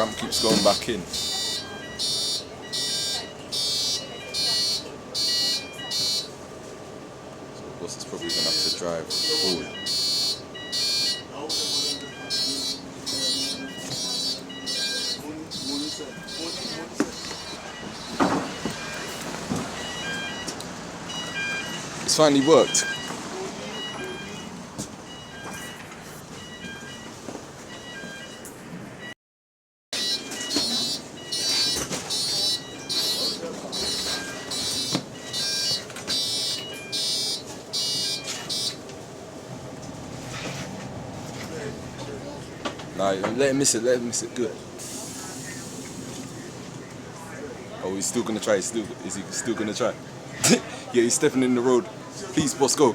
Ramp keeps going back in. So boss is probably gonna have to drive forward. It's finally worked. Nah, let him miss it, good. Oh, he's still gonna try, is he still gonna try? Yeah, he's stepping in the road. Please, boss, go.